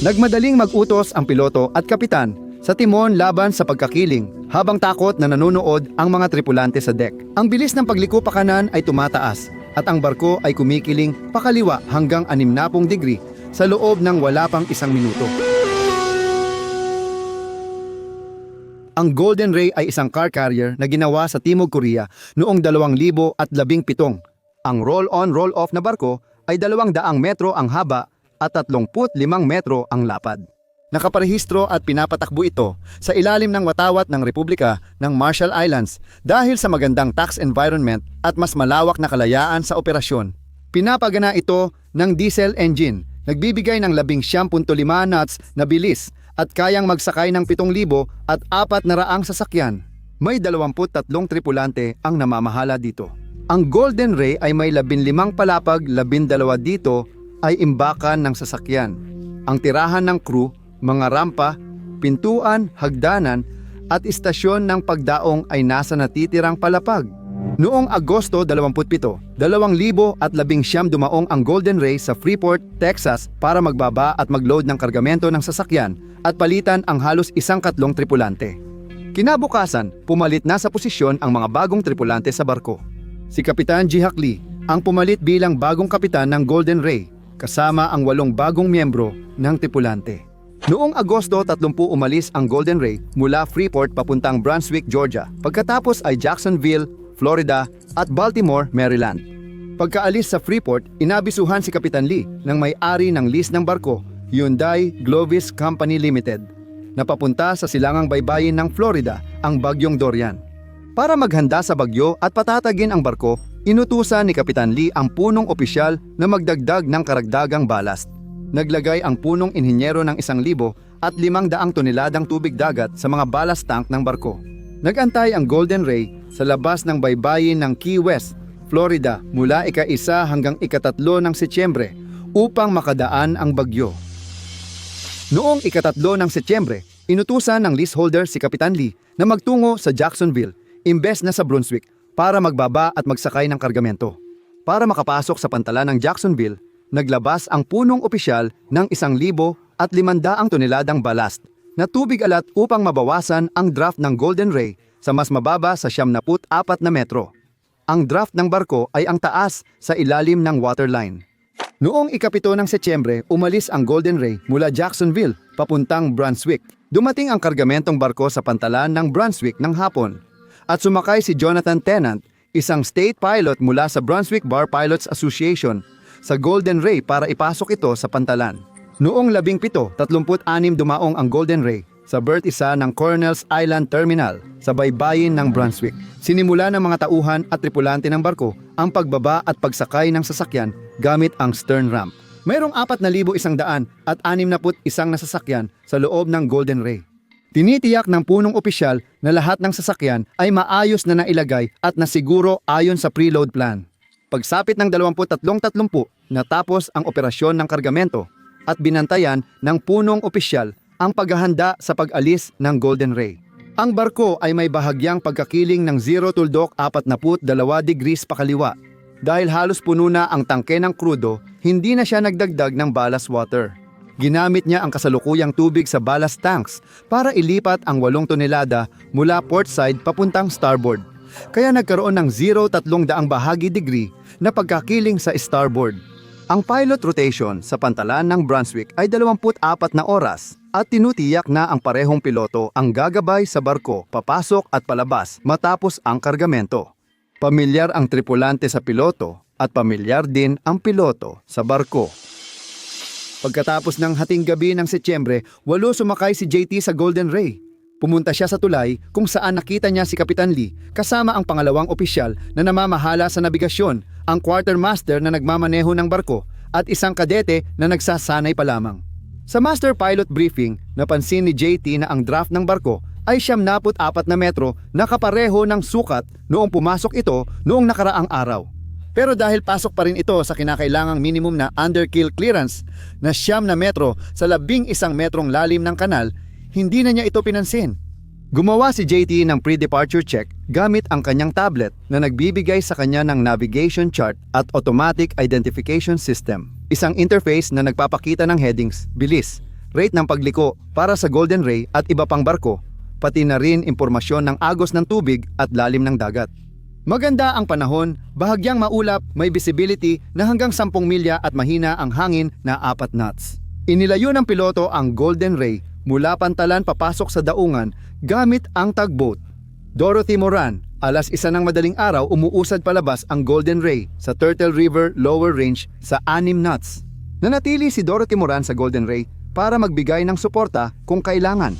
Nagmadaling mag-utos ang piloto at kapitan sa timon laban sa pagkakiling habang takot na nanonood ang mga tripulante sa deck. Ang bilis ng pagliko pakanan ay tumataas at ang barko ay kumikiling pakaliwa hanggang 60 degree sa loob ng wala pang 1 minuto. Ang Golden Ray ay isang car carrier na ginawa sa Timog Korea noong 2017. Ang roll-on roll-off na barko ay 200 metro ang haba at 35 metro ang lapad. Nakaparehistro at pinapatakbo ito sa ilalim ng watawat ng Republika ng Marshall Islands dahil sa magandang tax environment at mas malawak na kalayaan sa operasyon. Pinapagana ito ng diesel engine, nagbibigay ng 11.5 knots na bilis at kayang magsakay ng 7,400 sasakyan. May 23 tripulante ang namamahala dito. Ang Golden Ray ay may 15 palapag, 12 dito ay imbakan ng sasakyan. Ang tirahan ng crew, mga rampa, pintuan, hagdanan at istasyon ng pagdaong ay nasa natitirang palapag. Noong Agosto 27, 2019 dumaong ang Golden Ray sa Freeport, Texas para magbaba at magload ng kargamento ng sasakyan at palitan ang halos 1/4 tripulante. Kinabukasan, pumalit na sa posisyon ang mga bagong tripulante sa barko. Si Kapitan Ji-Hak Lee ang pumalit bilang bagong kapitan ng Golden Ray kasama ang 8 bagong miyembro ng tripulante. Noong Agosto 30 umalis ang Golden Ray mula Freeport papuntang Brunswick, Georgia. Pagkatapos ay Jacksonville, Florida at Baltimore, Maryland. Pagkaalis sa Freeport, inabisuhan si Kapitan Lee ng may-ari ng lease ng barko, Hyundai Glovis Company Limited, na papunta sa silangang baybayin ng Florida, ang Bagyong Dorian. Para maghanda sa bagyo at patatagin ang barko, inutusan ni Kapitan Lee ang punong opisyal na magdagdag ng karagdagang balast. Naglagay ang punong inhinyero ng 1,000 at 500 toneladang tubig dagat sa mga ballast tank ng barko. Nagantay ang Golden Ray sa labas ng baybayin ng Key West, Florida mula ika-1 hanggang ika-3 ng Setyembre upang makadaan ang bagyo. Noong ika-3 ng Setyembre, inutusan ng leaseholder si Kapitan Lee na magtungo sa Jacksonville imbes na sa Brunswick para magbaba at magsakay ng kargamento. Para makapasok sa pantalan ng Jacksonville, naglabas ang punong opisyal ng 1,500 toneladang balast na tubig alat upang mabawasan ang draft ng Golden Ray sa mas mababa sa 74 na metro. Ang draft ng barko ay ang taas sa ilalim ng waterline. Noong ika-7 ng Setyembre, umalis ang Golden Ray mula Jacksonville papuntang Brunswick. Dumating ang kargamentong barko sa pantalan ng Brunswick ng hapon at sumakay si Jonathan Tennant, isang state pilot mula sa Brunswick Bar Pilots Association, sa Golden Ray para ipasok ito sa pantalan. Noong 17:36 dumaong ang Golden Ray sa berth 1 ng Cornel's Island Terminal sa baybayin ng Brunswick. Sinimula ng mga tauhan at tripulante ng barko ang pagbaba at pagsakay ng sasakyan gamit ang stern ramp. Mayroong 4,100 at 61 na sasakyan sa loob ng Golden Ray. Tinitiyak ng punong opisyal na lahat ng sasakyan ay maayos na nailagay at nasiguro ayon sa preload plan. Pagsapit ng 23:30, natapos ang operasyon ng kargamento at binantayan ng punong opisyal ang paghahanda sa pag-alis ng Golden Ray. Ang barko ay may bahagyang pagkakiling ng 0-42 degrees pakaliwa. Dahil halos puno na ang tangke ng krudo, hindi na siya nagdagdag ng ballast water. Ginamit niya ang kasalukuyang tubig sa ballast tanks para ilipat ang 8 tonelada mula port side papuntang starboard. Kaya nagkaroon ng 0,300 degree na pagkakiling sa starboard. Ang pilot rotation sa pantalan ng Brunswick ay 24 na oras at tinutiyak na ang parehong piloto ang gagabay sa barko papasok at palabas matapos ang kargamento. Pamilyar ang tripulante sa piloto at pamilyar din ang piloto sa barko. Pagkatapos ng hating gabi ng Setyembre, 8 sumakay si JT sa Golden Ray. Pumunta siya sa tulay kung saan nakita niya si Kapitan Lee kasama ang pangalawang opisyal na namamahala sa nabigasyon, ang quartermaster na nagmamaneho ng barko at isang kadete na nagsasanay pa lamang. Sa master pilot briefing, napansin ni JT na ang draft ng barko ay 74 na metro na kapareho ng sukat noong pumasok ito noong nakaraang araw. Pero dahil pasok pa rin ito sa kinakailangang minimum na underkill clearance na 9 na metro sa 11 metrong lalim ng kanal, hindi na niya ito pinansin. Gumawa si JT ng pre-departure check gamit ang kanyang tablet na nagbibigay sa kanya ng navigation chart at automatic identification system. Isang interface na nagpapakita ng headings, bilis, rate ng pagliko para sa Golden Ray at iba pang barko, pati na rin impormasyon ng agos ng tubig at lalim ng dagat. Maganda ang panahon, bahagyang maulap, may visibility na hanggang 10 milya at mahina ang hangin na 4 knots. Inilayo ng piloto ang Golden Ray mula Pantalan papasok sa daungan gamit ang tugboat. Dorothy Moran, 1:00 ng madaling araw umuusad palabas ang Golden Ray sa Turtle River Lower Range sa 6 knots. Nanatili si Dorothy Moran sa Golden Ray para magbigay ng suporta kung kailangan.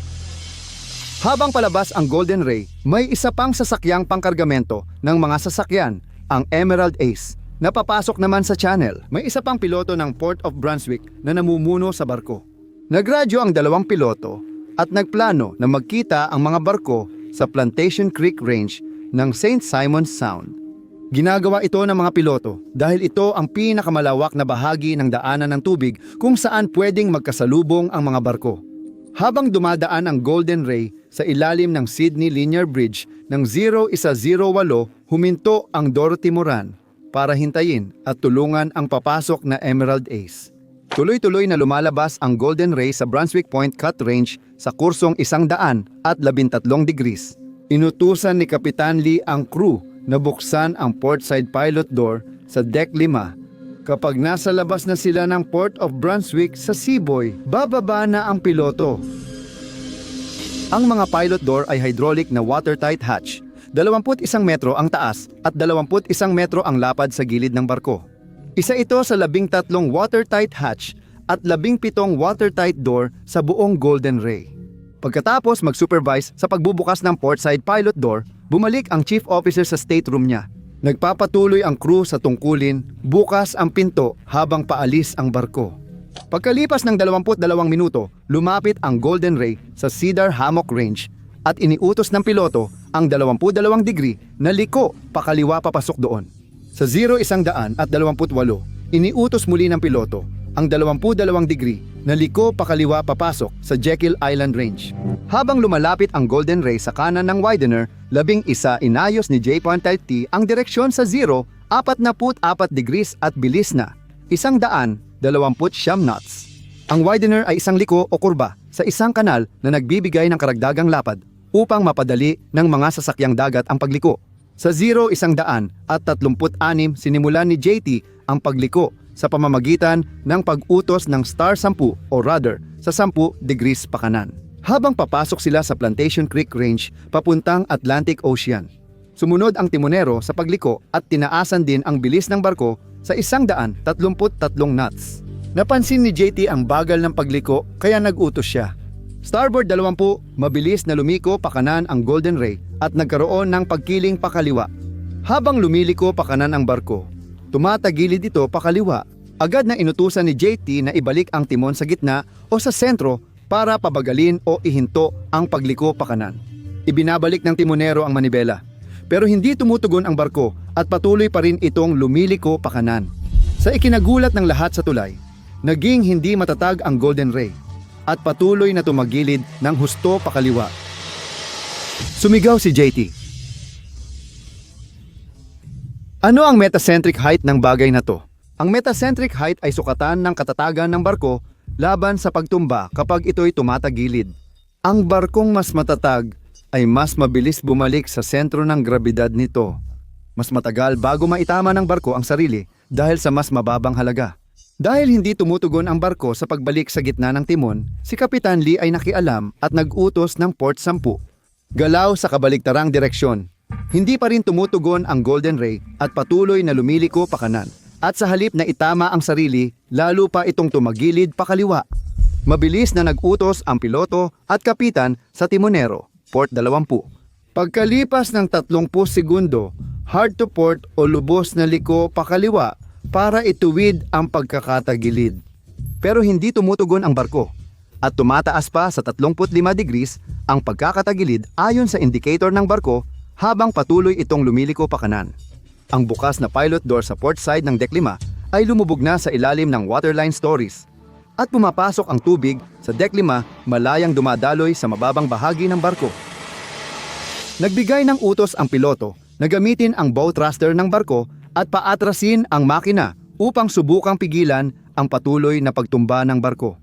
Habang palabas ang Golden Ray, may isa pang sasakyang pangkargamento ng mga sasakyan, ang Emerald Ace, na papasok naman sa channel. May isa pang piloto ng Port of Brunswick na namumuno sa barko. Nagradyo ang 2 piloto at nagplano na magkita ang mga barko sa Plantation Creek Range ng St. Simons Sound. Ginagawa ito ng mga piloto dahil ito ang pinakamalawak na bahagi ng daanan ng tubig kung saan pwedeng magkasalubong ang mga barko. Habang dumadaan ang Golden Ray sa ilalim ng Sydney Linear Bridge ng 0108, huminto ang Dorothy Moran para hintayin at tulungan ang papasok na Emerald Ace. Tuloy-tuloy na lumalabas ang Golden Ray sa Brunswick Point Cut Range sa kursong 113 degrees. Inutusan ni Kapitan Lee ang crew na buksan ang portside pilot door sa Deck 5. Kapag nasa labas na sila ng Port of Brunswick sa Seaboy, bababa na ang piloto. Ang mga pilot door ay hydraulic na watertight hatch. 21 metro ang taas at 21 metro ang lapad sa gilid ng barko. Isa ito sa 13 watertight hatch at 17 watertight door sa buong Golden Ray. Pagkatapos mag-supervise sa pagbubukas ng portside pilot door, bumalik ang chief officer sa stateroom niya. Nagpapatuloy ang crew sa tungkulin, bukas ang pinto habang paalis ang barko. Pagkalipas ng 22 minuto, lumapit ang Golden Ray sa Cedar Hammock Range at iniutos ng piloto ang 22 degree na liko pakaliwa papasok doon. Sa 0128, iniutos muli ng piloto ang 22 degree na liko pakaliwa papasok sa Jekyll Island Range. Habang lumalapit ang Golden Ray sa kanan ng widener, 11 inayos ni J. Pontelti ang direksyon sa 44 degrees at bilis na 129 knots. Ang widener ay isang liko o kurba sa isang kanal na nagbibigay ng karagdagang lapad upang mapadali ng mga sasakyang dagat ang pagliko. Sa 0136, sinimulan ni JT ang pagliko sa pamamagitan ng pag-utos ng star 10 o rudder sa 10 degrees pakanan. Habang papasok sila sa Plantation Creek Range papuntang Atlantic Ocean. Sumunod ang timonero sa pagliko at tinaasan din ang bilis ng barko sa 133 knots. Napansin ni JT ang bagal ng pagliko kaya nag-utos siya. Starboard 20, mabilis na lumiko pakanan ang Golden Ray at nagkaroon ng pagkiling pakaliwa. Habang lumiliko pakanan ang barko, tumatagilid ito pakaliwa. Agad na inutusan ni JT na ibalik ang timon sa gitna o sa sentro para pabagalin o ihinto ang pagliko pakanan. Ibinabalik ng timonero ang manibela. Pero hindi tumutugon ang barko at patuloy pa rin itong lumiliko pakanan. Sa ikinagulat ng lahat sa tulay, naging hindi matatag ang Golden Ray at patuloy na tumagilid ng husto pakaliwa. Sumigaw si JT. Ano ang metacentric height ng bagay na to? Ang metacentric height ay sukatan ng katatagan ng barko laban sa pagtumba kapag ito'y tumatagilid. Ang barkong mas matatag ay mas mabilis bumalik sa sentro ng grabidad nito. Mas matagal bago maitama ng barko ang sarili dahil sa mas mababang halaga. Dahil hindi tumutugon ang barko sa pagbalik sa gitna ng timon, si Kapitan Lee ay nakialam at nag-utos ng Port 10. Galaw sa kabaligtarang direksyon. Hindi pa rin tumutugon ang Golden Ray at patuloy na lumiliko pakanan. At sa halip na itama ang sarili, lalo pa itong tumagilid pakaliwa. Mabilis na nag-utos ang piloto at kapitan sa timonero, Port 20. Pagkalipas ng 30 segundo, hard to port o lubos na liko pakaliwa para ituwid ang pagkakatagilid. Pero hindi tumutugon ang barko at tumataas pa sa 35 degrees ang pagkakatagilid ayon sa indicator ng barko habang patuloy itong lumiliko pakanan. Ang bukas na pilot door sa port side ng Deck 5 ay lumubog na sa ilalim ng waterline stories at pumapasok ang tubig sa Deck 5 malayang dumadaloy sa mababang bahagi ng barko. Nagbigay ng utos ang piloto na gamitin ang bow thruster ng barko at paatrasin ang makina upang subukang pigilan ang patuloy na pagtumba ng barko.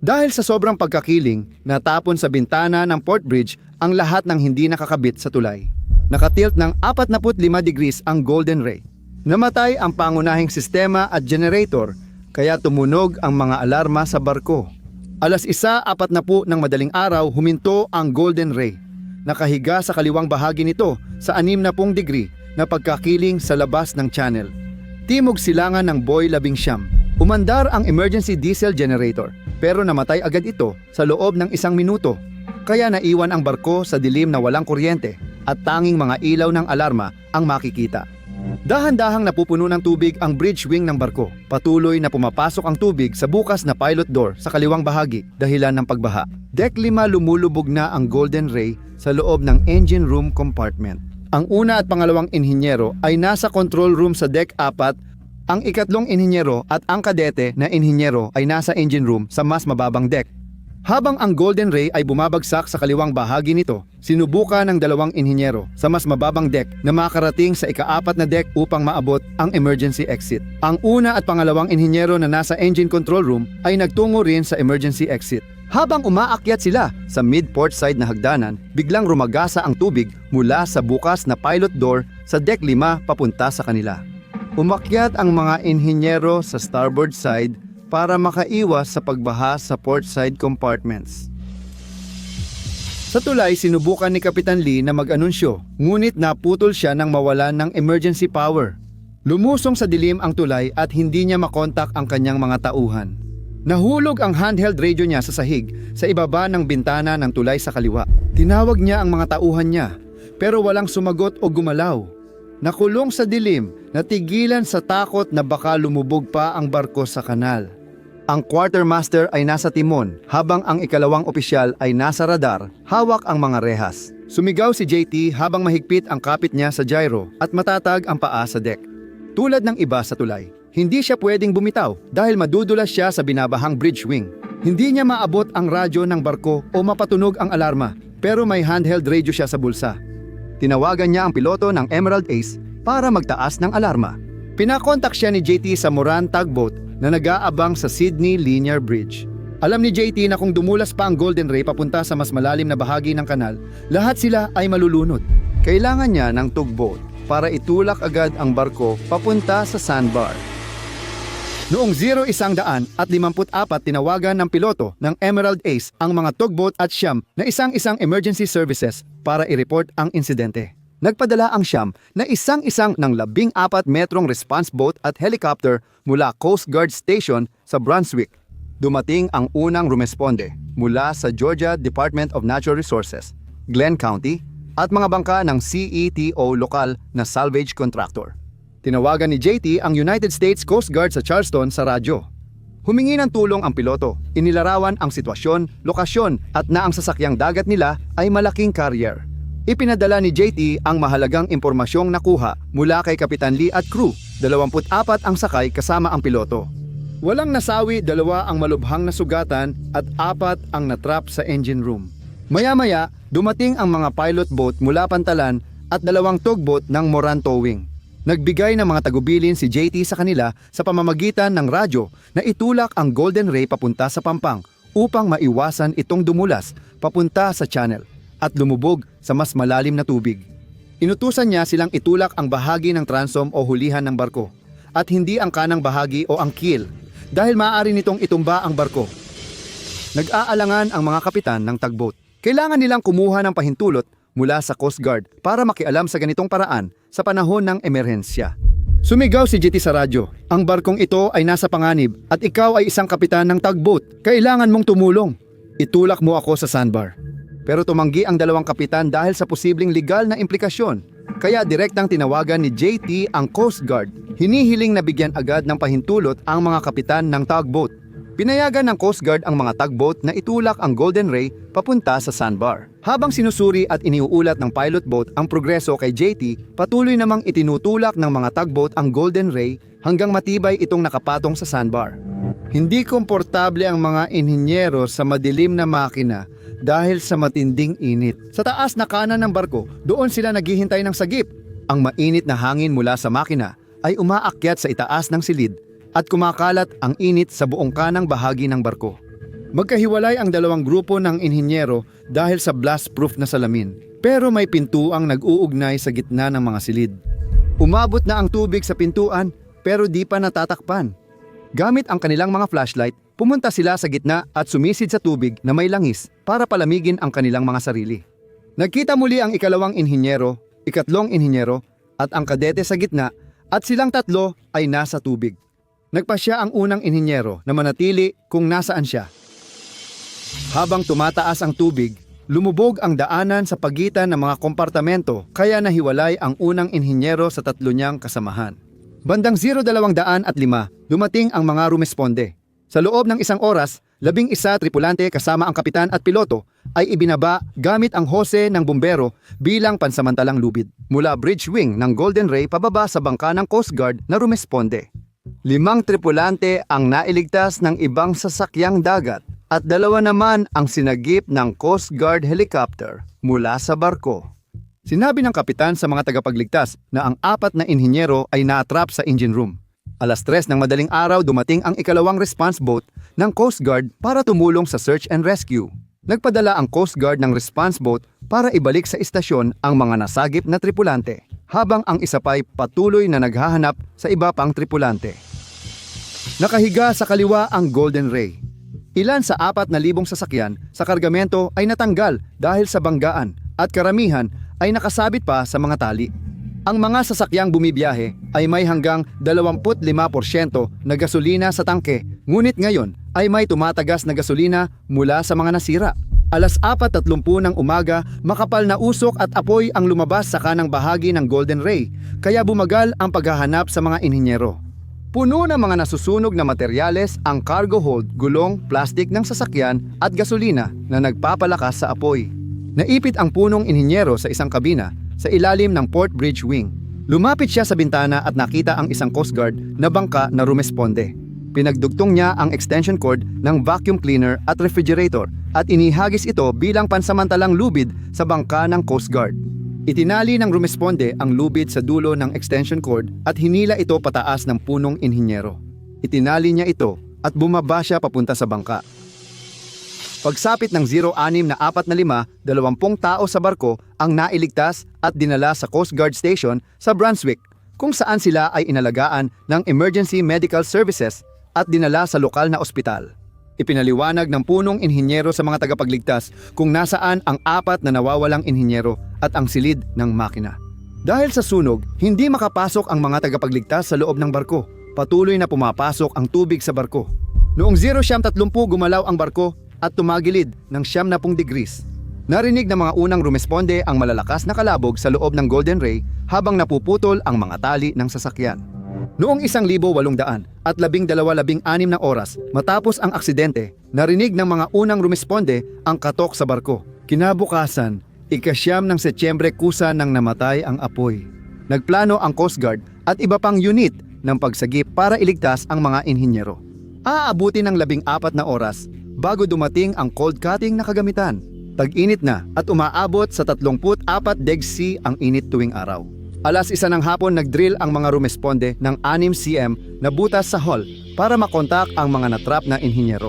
Dahil sa sobrang pagkakiling, natapon sa bintana ng port bridge ang lahat ng hindi nakakabit sa tulay. Nakatilt ng 45 degrees ang Golden Ray. Namatay ang pangunahing sistema at generator, kaya tumunog ang mga alarma sa barko. 1:40 ng madaling araw huminto ang Golden Ray. Nakahiga sa kaliwang bahagi nito sa 60 degree na pagkakiling sa labas ng channel. Timog silangan ng Boy 11. Umandar ang emergency diesel generator pero namatay agad ito sa loob ng 1 minuto. Kaya naiwan ang barko sa dilim na walang kuryente at tanging mga ilaw ng alarma ang makikita. Dahan-dahang napupuno ng tubig ang bridge wing ng barko. Patuloy na pumapasok ang tubig sa bukas na pilot door sa kaliwang bahagi dahilan ng pagbaha. Deck 5 lumulubog na ang Golden Ray sa loob ng engine room compartment. Ang una at pangalawang inhinyero ay nasa control room sa Deck 4. Ang ikatlong inhinyero at ang kadete na inhinyero ay nasa engine room sa mas mababang deck. Habang ang Golden Ray ay bumabagsak sa kaliwang bahagi nito, sinubukan ng dalawang inhinyero sa mas mababang deck na makarating sa ika-4 na deck upang maabot ang emergency exit. Ang una at pangalawang inhinyero na nasa engine control room ay nagtungo rin sa emergency exit. Habang umaakyat sila sa mid-port side na hagdanan, biglang rumagasa ang tubig mula sa bukas na pilot door sa deck 5 papunta sa kanila. Umakyat ang mga inhinyero sa starboard side para makaiwas sa pagbaha sa port side compartments. Sa tulay, sinubukan ni Kapitan Lee na mag-anunsyo, ngunit naputol siya nang mawalan ng emergency power. Lumusong sa dilim ang tulay at hindi niya makontak ang kanyang mga tauhan. Nahulog ang handheld radio niya sa sahig sa ibaba ng bintana ng tulay sa kaliwa. Tinawag niya ang mga tauhan niya, pero walang sumagot o gumalaw. Nakulong sa dilim, natigilan sa takot na baka lumubog pa ang barko sa kanal. Ang quartermaster ay nasa timon, habang ang ikalawang opisyal ay nasa radar, hawak ang mga rehas. Sumigaw si JT habang mahigpit ang kapit niya sa gyro at matatag ang paa sa deck. Tulad ng iba sa tulay, hindi siya pwedeng bumitaw dahil madudulas siya sa binabahang bridge wing. Hindi niya maabot ang radyo ng barko o mapatunog ang alarma, pero may handheld radio siya sa bulsa. Tinawagan niya ang piloto ng Emerald Ace para magtaas ng alarma. Pinakontak siya ni JT sa Moran tugboat na nag-aabang sa Sydney Linear Bridge. Alam ni JT na kung dumulas pa ang Golden Ray papunta sa mas malalim na bahagi ng kanal, lahat sila ay malulunod. Kailangan niya ng tugboat para itulak agad ang barko papunta sa sandbar. Noong 0154 tinawagan ng piloto ng Emerald Ace ang mga tugboat at Siam na isang-isang emergency services para i-report ang insidente. Nagpadala ang Siam na isang-isang ng 14 metrong response boat at helicopter mula Coast Guard Station sa Brunswick. Dumating ang unang rumesponde mula sa Georgia Department of Natural Resources, Glenn County, at mga bangka ng CETO lokal na salvage contractor. Tinawagan ni JT ang United States Coast Guard sa Charleston sa radyo. Humingi ng tulong ang piloto, inilarawan ang sitwasyon, lokasyon at na ang sasakyang dagat nila ay malaking carrier. Ipinadala ni JT ang mahalagang impormasyong nakuha mula kay Kapitan Lee at crew, 24 ang sakay kasama ang piloto. Walang nasawi, 2 ang malubhang na sugatan at 4 ang natrap sa engine room. Maya-maya, dumating ang mga pilot boat mula Pantalan at 2 tugboat ng Moran Towing. Nagbigay ng mga tagubilin si JT sa kanila sa pamamagitan ng radyo na itulak ang Golden Ray papunta sa Pampang upang maiwasan itong dumulas papunta sa channel at lumubog sa mas malalim na tubig. Inutusan niya silang itulak ang bahagi ng transom o hulihan ng barko at hindi ang kanang bahagi o ang keel dahil maaari nitong itumba ang barko. Nag-aalangan ang mga kapitan ng tugboat. Kailangan nilang kumuha ng pahintulot mula sa Coast Guard para makialam sa ganitong paraan sa panahon ng emerhensya. Sumigaw si JT sa radyo, "Ang barkong ito ay nasa panganib at ikaw ay isang kapitan ng tugboat. Kailangan mong tumulong. Itulak mo ako sa sandbar." Pero tumanggi ang 2 kapitan dahil sa posibleng legal na implikasyon. Kaya direktang tinawagan ni JT ang Coast Guard. Hinihiling na bigyan agad ng pahintulot ang mga kapitan ng tugboat. Pinayagan ng Coast Guard ang mga tugboat na itulak ang Golden Ray papunta sa sandbar. Habang sinusuri at iniuulat ng pilot boat ang progreso kay JT, patuloy namang itinutulak ng mga tugboat ang Golden Ray hanggang matibay itong nakapatong sa sandbar. Hindi komportable ang mga inhinyero sa madilim na makina dahil sa matinding init. Sa taas na kanan ng barko, doon sila naghihintay ng sagip. Ang mainit na hangin mula sa makina ay umaakyat sa itaas ng silid at kumakalat ang init sa buong kanang bahagi ng barko. Magkahiwalay ang dalawang grupo ng inhinyero dahil sa blast-proof na salamin, pero may pintuang nag-uugnay sa gitna ng mga silid. Umabot na ang tubig sa pintuan pero di pa natatakpan. Gamit ang kanilang mga flashlight, pumunta sila sa gitna at sumisid sa tubig na may langis para palamigin ang kanilang mga sarili. Nagkita muli ang ikalawang inhinyero, ikatlong inhinyero at ang kadete sa gitna at silang tatlo ay nasa tubig. Nagpasya ang unang inhinyero na manatili kung nasaan siya. Habang tumataas ang tubig, lumubog ang daanan sa pagitan ng mga kompartamento kaya nahiwalay ang unang inhinyero sa tatlo niyang kasamahan. Bandang 0205, dumating ang mga rumesponde. Sa loob ng isang oras, 11 tripulante kasama ang kapitan at piloto ay ibinaba gamit ang hose ng bumbero bilang pansamantalang lubid mula bridge wing ng Golden Ray pababa sa bangka ng Coast Guard na rumesponde. 5 tripulante ang nailigtas ng ibang sasakyang dagat at 2 naman ang sinagip ng Coast Guard helicopter mula sa barko. Sinabi ng kapitan sa mga tagapagligtas na ang 4 na inhinyero ay na-trap sa engine room. 3:00 ng madaling araw dumating ang ikalawang response boat ng Coast Guard para tumulong sa search and rescue. Nagpadala ang Coast Guard ng response boat para ibalik sa istasyon ang mga nasagip na tripulante, habang ang isa pa'y patuloy na naghahanap sa iba pang tripulante. Nakahiga sa kaliwa ang Golden Ray. Ilan sa 4,000 sasakyan sa kargamento ay natanggal dahil sa banggaan at karamihan ay nakasabit pa sa mga tali. Ang mga sasakyang bumibiyahe ay may hanggang 25% na gasolina sa tangke, ngunit ngayon ay may tumatagas na gasolina mula sa mga nasira. 4:30 ng umaga, makapal na usok at apoy ang lumabas sa kanang bahagi ng Golden Ray, kaya bumagal ang paghahanap sa mga inhinyero. Puno ng mga nasusunog na materyales ang cargo hold, gulong, plastik ng sasakyan at gasolina na nagpapalakas sa apoy. Naipit ang punong inhinyero sa isang kabina sa ilalim ng port bridge wing. Lumapit siya sa bintana at nakita ang isang Coast Guard na bangka na rumesponde. Pinagdugtong niya ang extension cord ng vacuum cleaner at refrigerator at inihagis ito bilang pansamantalang lubid sa bangka ng Coast Guard. Itinali ng rumesponde ang lubid sa dulo ng extension cord at hinila ito pataas ng punong inhinyero. Itinali niya ito at bumaba siya papunta sa bangka. Pagsapit ng 0645, 20 tao sa barko ang nailigtas at dinala sa Coast Guard Station sa Brunswick, kung saan sila ay inalagaan ng Emergency Medical Services at dinala sa lokal na ospital. Ipinaliwanag ng punong inhinyero sa mga tagapagligtas kung nasaan ang 4 na nawawalang inhinyero at ang silid ng makina. Dahil sa sunog, hindi makapasok ang mga tagapagligtas sa loob ng barko. Patuloy na pumapasok ang tubig sa barko. Noong 09:30 gumalaw ang barko at tumagilid ng 90 degrees. Narinig ng mga unang rumesponde ang malalakas na kalabog sa loob ng Golden Ray habang napuputol ang mga tali ng sasakyan. Noong 1816 na oras matapos ang aksidente, narinig ng mga unang rumesponde ang katok sa barko. Kinabukasan, 9 ng Setyembre kusa nang namatay ang apoy. Nagplano ang Coast Guard at iba pang unit ng pagsagip para iligtas ang mga inhinyero. Aabuti ng 14 na oras bago dumating ang cold cutting na kagamitan. Tag-init na at umaabot sa 34 deg C ang init tuwing araw. 1:00 ng hapon nag-drill ang mga rumesponde ng 6 cm na butas sa hull para makontak ang mga natrap na inhinyero.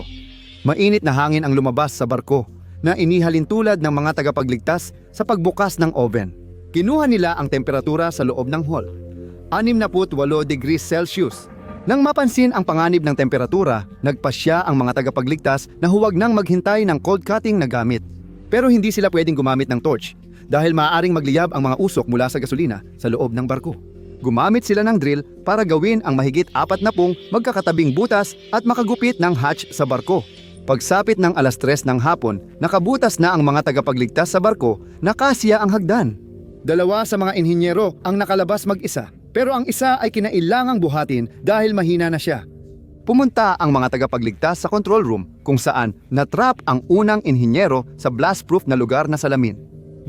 Mainit na hangin ang lumabas sa barko na inihalin tulad ng mga tagapagligtas sa pagbukas ng oven. Kinuha nila ang temperatura sa loob ng hull, 68 degrees Celsius. Nang mapansin ang panganib ng temperatura, nagpasya ang mga tagapagligtas na huwag nang maghintay ng cold cutting na gamit. Pero hindi sila pwedeng gumamit ng torch dahil maaaring magliyab ang mga usok mula sa gasolina sa loob ng barko. Gumamit sila ng drill para gawin ang mahigit 40 magkakatabing butas at makagupit ng hatch sa barko. Pagsapit ng 3:00 ng hapon, nakabutas na ang mga tagapagligtas sa barko na kasya ang hagdan. 2 sa mga inhinyero ang nakalabas mag-isa. Pero ang isa ay kinailangang buhatin dahil mahina na siya. Pumunta ang mga tagapagligtas sa control room kung saan natrap ang unang inhinyero sa blast-proof na lugar na salamin.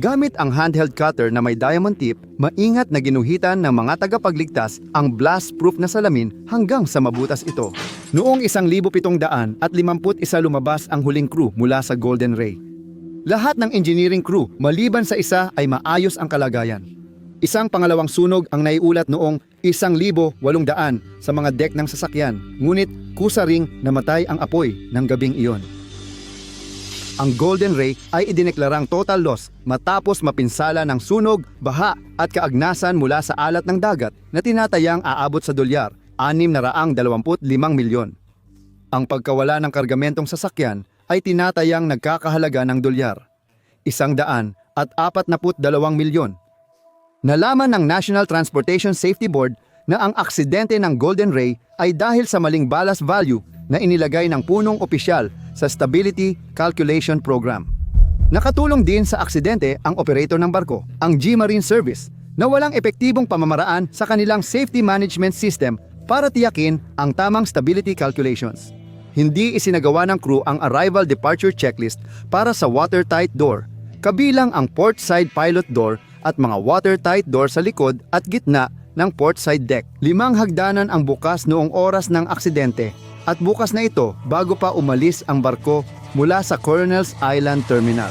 Gamit ang handheld cutter na may diamond tip, maingat na ginuhitan ng mga tagapagligtas ang blast-proof na salamin hanggang sa mabutas ito. Noong 1751 lumabas ang huling crew mula sa Golden Ray. Lahat ng engineering crew maliban sa isa ay maayos ang kalagayan. Isang pangalawang sunog ang naiulat noong 1800 sa mga deck ng sasakyan, ngunit kusa ring namatay ang apoy ng gabing iyon. Ang Golden Ray ay idineklarang total loss matapos mapinsala ng sunog, baha at kaagnasan mula sa alat ng dagat na tinatayang aabot sa dolyar, 625 milyon. Ang pagkawala ng kargamentong sasakyan ay tinatayang nagkakahalaga ng dolyar, 142 milyon. Nalaman ng National Transportation Safety Board na ang aksidente ng Golden Ray ay dahil sa maling ballast value na inilagay ng punong opisyal sa Stability Calculation Program. Nakatulong din sa aksidente ang operator ng barko, ang G-Marine Service, na walang epektibong pamamaraan sa kanilang safety management system para tiyakin ang tamang stability calculations. Hindi isinagawa ng crew ang arrival departure checklist para sa watertight door, kabilang ang port side pilot door at mga watertight door sa likod at gitna ng port side deck. 5 hagdanan ang bukas noong oras ng aksidente at bukas na ito bago pa umalis ang barko mula sa Coronels Island Terminal.